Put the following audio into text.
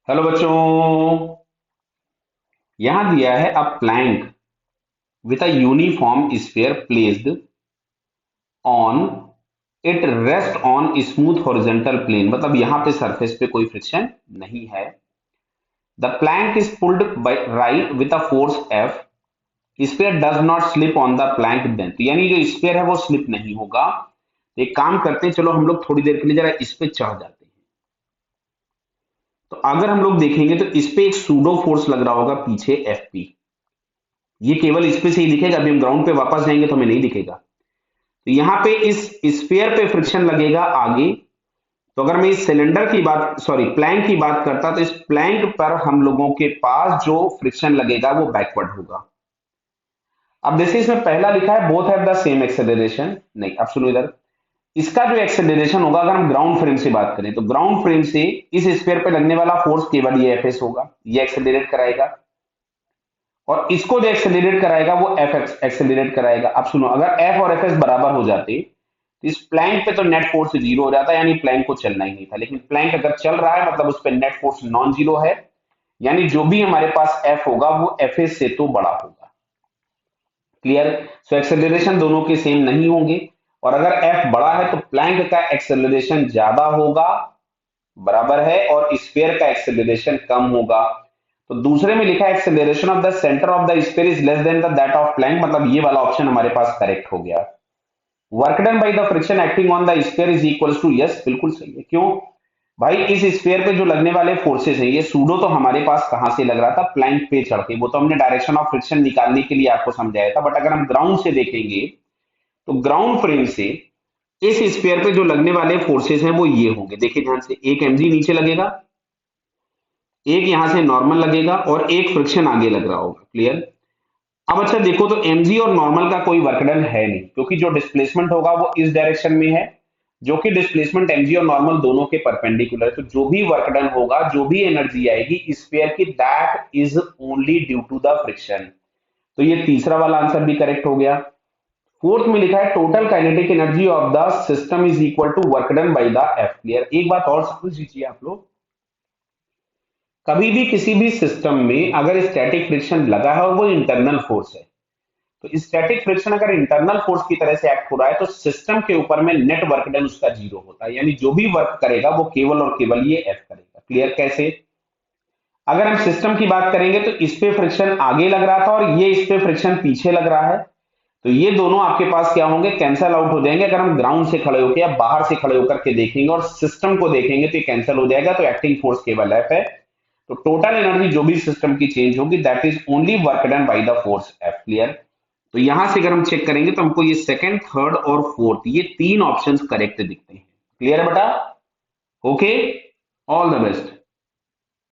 Hello बच्चों। यहां दिया है a plank with a uniform sphere placed on it rest on smooth horizontal plane. मतलब यहां पे सरफेस पे कोई फ्रिक्शन नहीं है। The plank is pulled by right with a force F. Sphere does not slip on the plank then. तो यानी जो स्फीयर है वो स्लिप नहीं होगा। तो एक काम करते हैं, चलो हम लोग थोड़ी देर के लिए जरा इस पे चढ़ जाते हैं। तो अगर हम लोग देखेंगे तो इस पे एक सूडो फोर्स लग रहा होगा पीछे एफ पी। ये केवल इस पे से ही दिखेगा, अभी हम ग्राउंड पे वापस जाएंगे तो हमें नहीं दिखेगा। तो यहाँ पे इस स्फीयर पे फ्रिक्शन लगेगा आगे। तो अगर मैं इस सिलेंडर की बात, सॉरी प्लैंक की बात करता, तो इस प्लैंक पर हम लोगों के पास जो फ्रिक्शन लगेगा वो बैकवर्ड होगा। अब जैसे इसमें पहला लिखा है both have the same acceleration, नहीं अब सुनो इधर। इसका जो एक्सेलरेशन होगा, अगर हम ग्राउंड फ्रेम से बात करें तो ग्राउंड फ्रेम से इस स्फीयर पे लगने वाला फोर्स केवल ये एफ एस होगा, ये एक्सेलरेट कराएगा। और इसको जो एक्सेलरेट कराएगा वो एफ एक्सेलरेट कराएगा। अब सुनो, अगर एफ और एफ एस बराबर हो जाते तो इस प्लैंक पे तो नेट फोर्स जीरो हो जाता, यानी प्लैंक को चलना ही नहीं था। लेकिन प्लैंक अगर चल रहा है मतलब उस पर नेट फोर्स नॉन जीरो है, यानी जो भी हमारे पास एफ होगा वो एफ एस से तो बड़ा होगा। क्लियर? सो एक्सेलरेशन दोनों के सेम नहीं होंगे। और अगर एफ बड़ा है तो प्लैंक का एक्सेलरेशन ज्यादा होगा, बराबर है, और स्फीयर का एक्सेलरेशन कम होगा। तो दूसरे में लिखा है acceleration of the centre of the sphere is less than the that of plank, मतलब ये वाला ऑप्शन हमारे पास करेक्ट हो गया। Work done by the friction acting on the sphere is equals to, yes बिल्कुल सही है। क्यों भाई? इस स्फीयर पे जो लगने वाले फोर्सेस है, ये सूडो तो हमारे पास कहां से लग रहा था? प्लैंक पे चढ़ के। वो तो हमने डायरेक्शन ऑफ फ्रिक्शन निकालने के लिए आपको समझाया था। बट अगर हम ग्राउंड से देखेंगे तो ग्राउंड फ्रेम से इस स्फीयर पे जो लगने वाले फोर्सेस हैं वो ये होंगे। देखिए ध्यान से, एक एमजी नीचे लगेगा, एक यहां से नॉर्मल लगेगा, और एक फ्रिक्शन आगे लग रहा होगा। क्लियर? अब अच्छा देखो, तो एमजी और नॉर्मल का कोई वर्क डन है नहीं, क्योंकि जो डिस्प्लेसमेंट होगा वो इस डायरेक्शन में है, जो कि डिस्प्लेसमेंट एमजी और नॉर्मल दोनों के परपेंडिकुलर है। तो जो भी वर्क डन होगा, जो भी एनर्जी आएगी स्फीयर की, that is only due to the friction. तो ये तीसरा वाला आंसर भी करेक्ट हो गया। फोर्थ में लिखा है total kinetic energy of the system is equal to work done by the F. Clear? एक बात और समझ लीजिए आप लोग, कभी भी किसी भी सिस्टम में अगर स्टैटिक फ्रिक्शन लगा है और वो इंटरनल फोर्स है, तो स्टैटिक फ्रिक्शन अगर इंटरनल फोर्स की तरह से एक्ट हो रहा है तो सिस्टम के ऊपर में नेट वर्क डन उसका जीरो होता है, यानी जो भी वर्क करेगा वो केवल और केवल ये एफ करेगा। क्लियर? कैसे? अगर हम सिस्टम की बात करेंगे तो इस पे फ्रिक्शन आगे लग रहा था और ये इस पे फ्रिक्शन पीछे लग रहा है, तो ये दोनों आपके पास क्या होंगे? कैंसल आउट हो जाएंगे। अगर हम ग्राउंड से खड़े होकर या बाहर से खड़े होकर के देखेंगे और सिस्टम को देखेंगे तो ये कैंसिल हो जाएगा। तो एक्टिंग फोर्स केवल एफ है। तो टोटल एनर्जी जो भी सिस्टम की चेंज होगी that is only work done by the force F. Clear? तो यहां से अगर हम चेक करेंगे तो हमको ये सेकंड, थर्ड और फोर्थ, ये तीन ऑप्शंस करेक्ट दिखते हैं। क्लियर है बेटा? Okay, all the best.